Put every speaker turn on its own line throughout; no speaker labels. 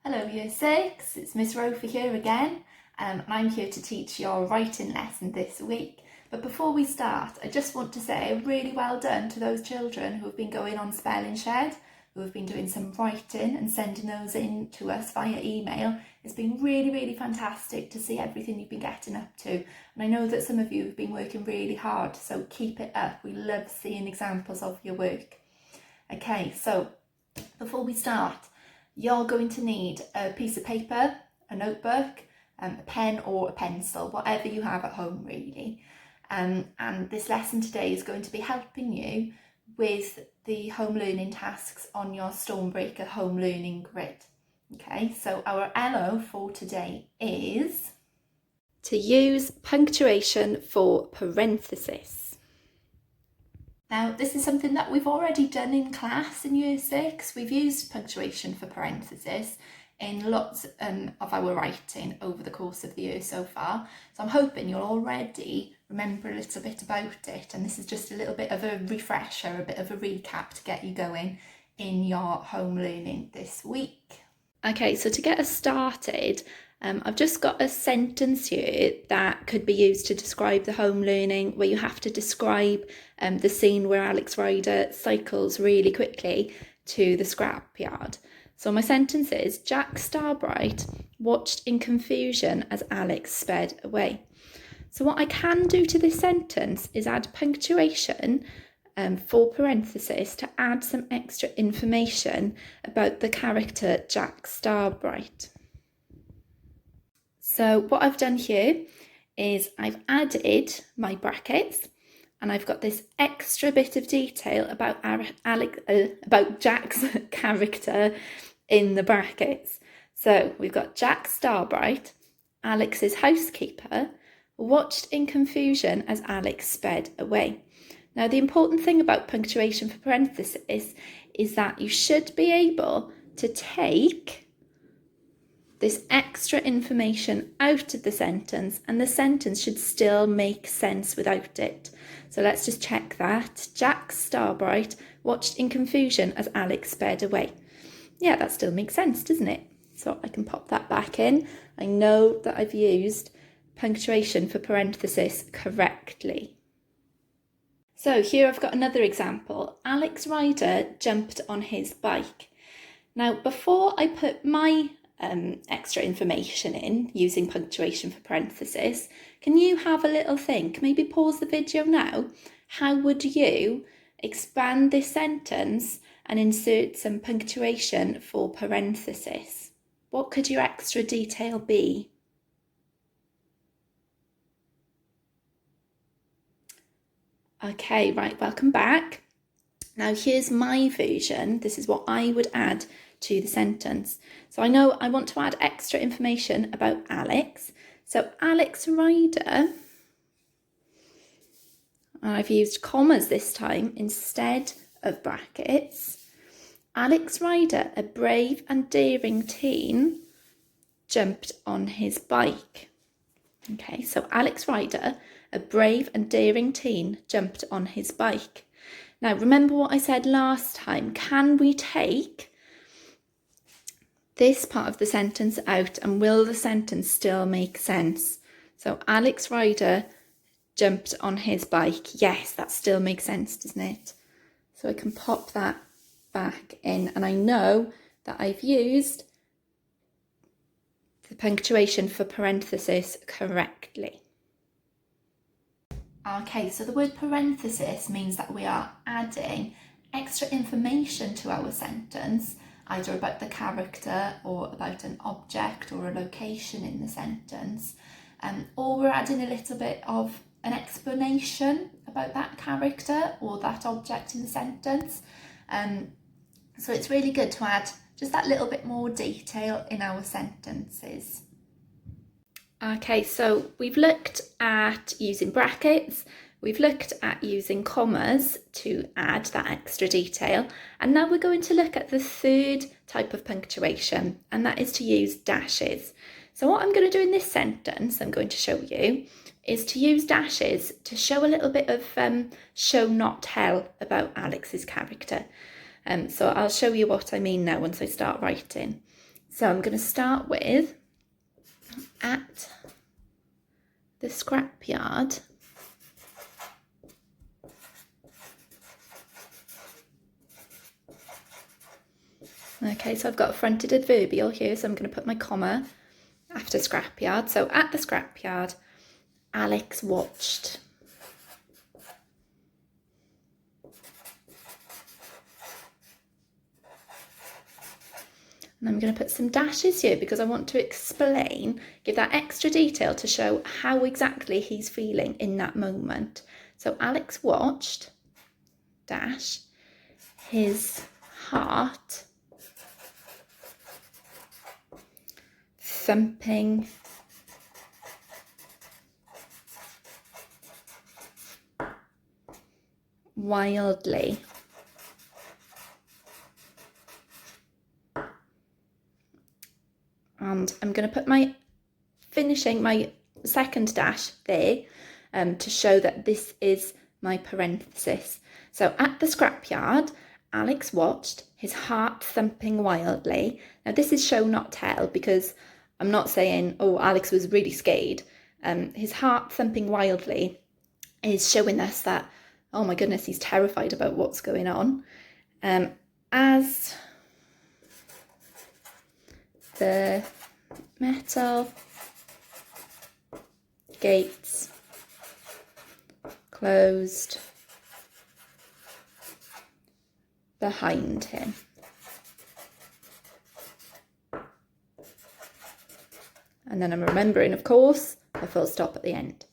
Hello Year 6, it's Miss Rofer here again, and I'm here to teach your writing lesson this week. But before we start, I just want to say really well done to those children who have been going on Spelling Shed, who have been doing some writing and sending those in to us via email. It's been really fantastic to see everything you've been getting up to, and I know that some of you have been working really hard, so keep it up. We love seeing examples of your work. Okay, so before we start, you're going to need a piece of paper, a notebook, a pen or a pencil, whatever you have at home really. And this lesson today is going to be helping you with the home learning tasks on your Stormbreaker home learning grid. Okay, so our LO for today is to use punctuation for parenthesis. Now, this is something that we've already done in class in Year 6. We've used punctuation for parenthesis in lots of our writing over the course of the year so far. So I'm hoping you'll already remember a little bit about it. And this is just a little bit of a refresher, a bit of a recap to get you going in your home learning this week. Okay, so to get us started, I've just got a sentence here that could be used to describe the home learning, where you have to describe the scene where Alex Rider cycles really quickly to the scrapyard. So my sentence is, Jack Starbright watched in confusion as Alex sped away. So what I can do to this sentence is add punctuation for parenthesis to add some extra information about the character Jack Starbright. So what I've done here is I've added my brackets and I've got this extra bit of detail about Jack's character in the brackets. So we've got Jack Starbright, Alex's housekeeper, watched in confusion as Alex sped away. Now the important thing about punctuation for parenthesis is that you should be able to take this extra information out of the sentence and the sentence should still make sense without it. So let's just check that. Jack Starbright watched in confusion as Alex sped away. Yeah, that still makes sense, doesn't it? So I can pop that back in. I know that I've used punctuation for parenthesis correctly. So here I've got another example. Alex Rider jumped on his bike. Now, before I put my extra information in using punctuation for parenthesis, can you have a little think? Maybe pause the video now. How would you expand this sentence and insert some punctuation for parenthesis? What could your extra detail be? Okay, right, welcome back. Now here's my version. This is what I would add to the sentence. So I know I want to add extra information about Alex. So Alex Rider, I've used commas this time instead of brackets. Alex Rider, a brave and daring teen, jumped on his bike. Okay, so Alex Rider, a brave and daring teen, jumped on his bike. Now, remember what I said last time. Can we take this part of the sentence out and will the sentence still make sense? So Alex Rider jumped on his bike. Yes, that still makes sense, doesn't it? So I can pop that back in and I know that I've used the punctuation for parenthesis correctly. Okay, so the word parenthesis means that we are adding extra information to our sentence, either about the character or about an object or a location in the sentence, or we're adding a little bit of an explanation about that character or that object in the sentence. So it's really good to add just that little bit more detail in our sentences. Okay, so we've looked at using brackets, we've looked at using commas to add that extra detail, and now we're going to look at the third type of punctuation, and that is to use dashes. So what I'm going to do in this sentence, I'm going to show you, is to use dashes to show a little bit of show not tell about Alex's character. So I'll show you what I mean now once I start writing. So I'm going to start with at the scrapyard. Okay, so I've got a fronted adverbial here, so I'm going to put my comma after scrapyard. So at the scrapyard, Alex watched. And I'm going to put some dashes here because I want to explain, give that extra detail to show how exactly he's feeling in that moment. So Alex watched, dash, his heart thumping wildly. And I'm going to put finishing my second dash there to show that this is my parenthesis. So at the scrapyard, Alex watched, his heart thumping wildly. Now this is show not tell because I'm not saying, oh, Alex was really scared. His heart thumping wildly is showing us that, oh my goodness, he's terrified about what's going on. As the metal gates closed behind him. And then I'm remembering, of course, a full stop at the end.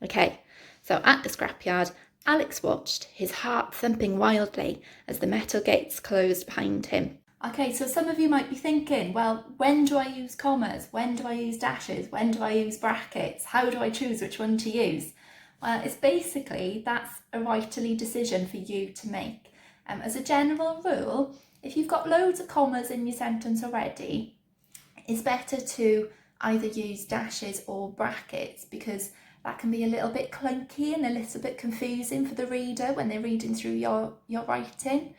Okay, so at the scrapyard, Alex watched, his heart thumping wildly as the metal gates closed behind him. Okay, so some of you might be thinking, well, when do I use commas? When do I use dashes? When do I use brackets? How do I choose which one to use? Well, it's basically, that's a writerly decision for you to make. As a general rule, if you've got loads of commas in your sentence already, it's better to either use dashes or brackets because that can be a little bit clunky and a little bit confusing for the reader when they're reading through your writing.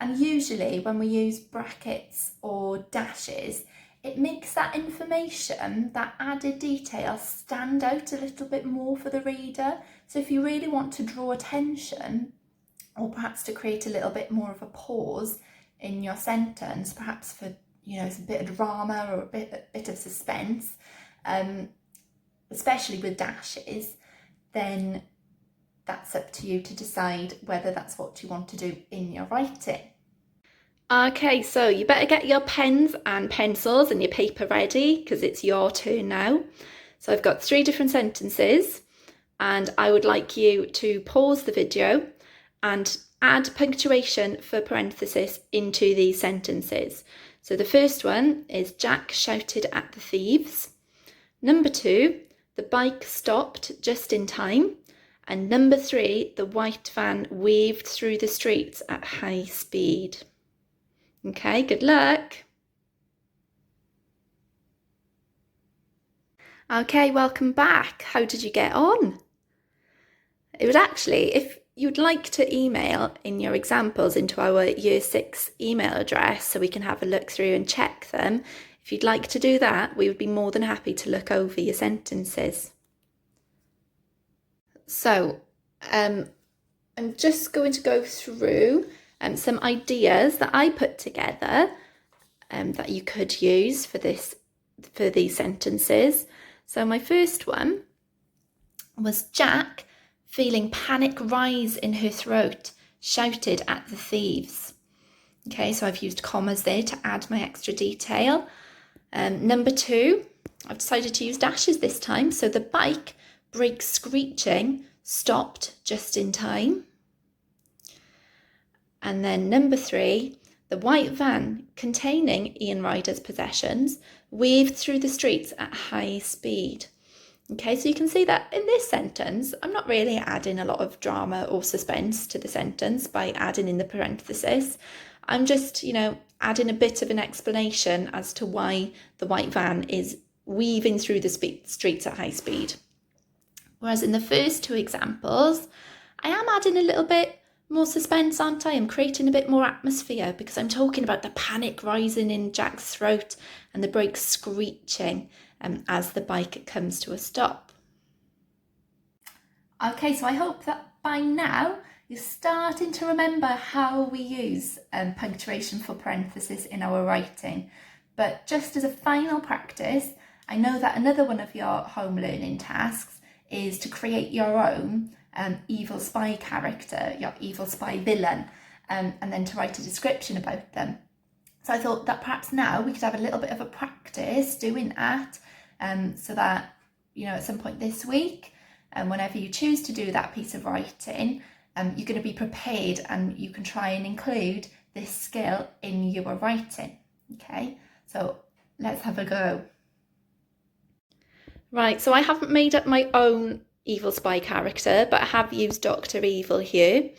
And usually when we use brackets or dashes, it makes that information, that added detail, stand out a little bit more for the reader. So if you really want to draw attention, or perhaps to create a little bit more of a pause in your sentence, perhaps for, a bit of drama or a bit of suspense, especially with dashes, then that's up to you to decide whether that's what you want to do in your writing. Okay, so you better get your pens and pencils and your paper ready because it's your turn now. So I've got 3 different sentences and I would like you to pause the video and add punctuation for parenthesis into these sentences. So the first one is Jack shouted at the thieves. Number 2, the bike stopped just in time. And number 3, the white van waved through the streets at high speed. Okay, good luck. Okay, welcome back. How did you get on? It would actually, if you'd like to email in your examples into our Year 6 email address so we can have a look through and check them, if you'd like to do that, we would be more than happy to look over your sentences. So I'm just going to go through some ideas that I put together that you could use for these sentences. So my first one was Jack, feeling panic rise in her throat, shouted at the thieves. Okay, so I've used commas there to add my extra detail. Number 2, I've decided to use dashes this time. So the bike, brakes screeching, stopped just in time. And then number 3, the white van containing Ian Ryder's possessions waved through the streets at high speed. Okay, so you can see that in this sentence, I'm not really adding a lot of drama or suspense to the sentence by adding in the parenthesis. I'm just, adding a bit of an explanation as to why the white van is weaving through the streets at high speed. Whereas in the first 2 examples, I am adding a little bit more suspense, aren't I? I'm creating a bit more atmosphere because I'm talking about the panic rising in Jack's throat and the brakes screeching as the bike comes to a stop. Okay, so I hope that by now you're starting to remember how we use punctuation for parenthesis in our writing. But just as a final practice, I know that another one of your home learning tasks is to create your own evil spy character, your evil spy villain, and then to write a description about them. So I thought that perhaps now we could have a little bit of a practice doing that, so that, at some point this week, and whenever you choose to do that piece of writing, you're going to be prepared and you can try and include this skill in your writing. Okay, so let's have a go. Right, so I haven't made up my own evil spy character, but I have used Dr. Evil here.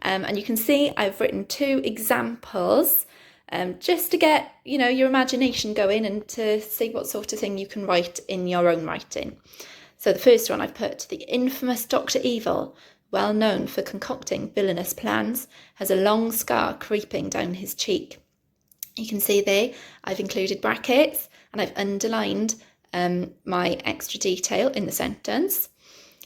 And you can see I've written 2 examples just to get, your imagination going and to see what sort of thing you can write in your own writing. So the first one I've put, the infamous Dr. Evil, well known for concocting villainous plans, has a long scar creeping down his cheek. You can see there I've included brackets and I've underlined my extra detail in the sentence.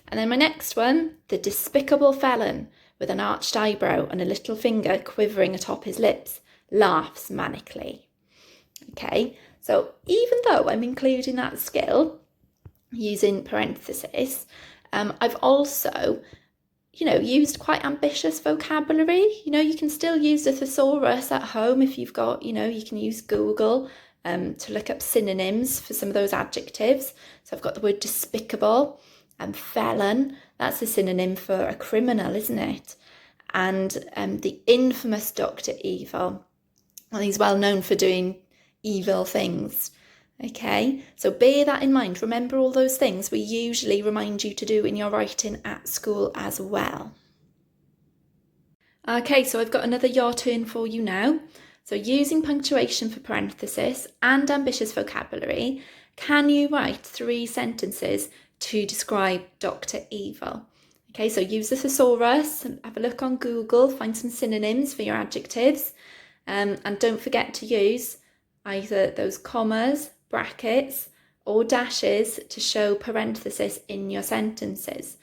And then my next one, the despicable felon with an arched eyebrow and a little finger quivering atop his lips, laughs manically. Okay, so even though I'm including that skill using parenthesis, I've also, used quite ambitious vocabulary. You can still use the thesaurus at home if you've got, you can use Google to look up synonyms for some of those adjectives. So I've got the word despicable and felon. That's a synonym for a criminal, isn't it? And the infamous Dr. Evil. Well, he's well known for doing evil things. Okay, so bear that in mind. Remember all those things we usually remind you to do in your writing at school as well. Okay, so I've got another your turn for you now. So using punctuation for parenthesis and ambitious vocabulary, can you write 3 sentences to describe Dr. Evil? Okay, so use the thesaurus, have a look on Google, find some synonyms for your adjectives, and don't forget to use either those commas, brackets, or dashes to show parenthesis in your sentences.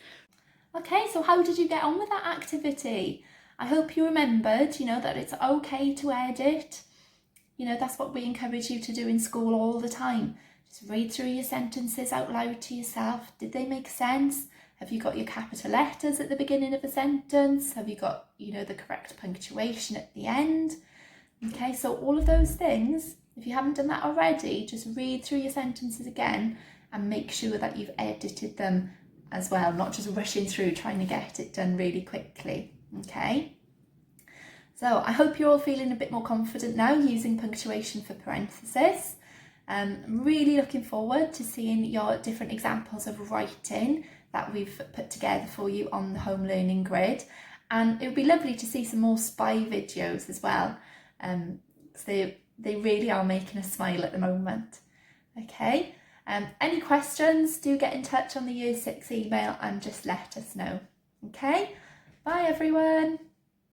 Okay, so how did you get on with that activity? I hope you remembered, that it's okay to edit. That's what we encourage you to do in school all the time. Just read through your sentences out loud to yourself. Did they make sense? Have you got your capital letters at the beginning of a sentence? Have you got, the correct punctuation at the end? Okay, so all of those things, if you haven't done that already, just read through your sentences again and make sure that you've edited them as well, not just rushing through trying to get it done really quickly. Okay, so I hope you're all feeling a bit more confident now using punctuation for parenthesis. I'm really looking forward to seeing your different examples of writing that we've put together for you on the home learning grid, and it would be lovely to see some more spy videos as well. So they really are making us smile at the moment. Okay, any questions, do get in touch on the Year 6 email and just let us know. Okay, bye everyone.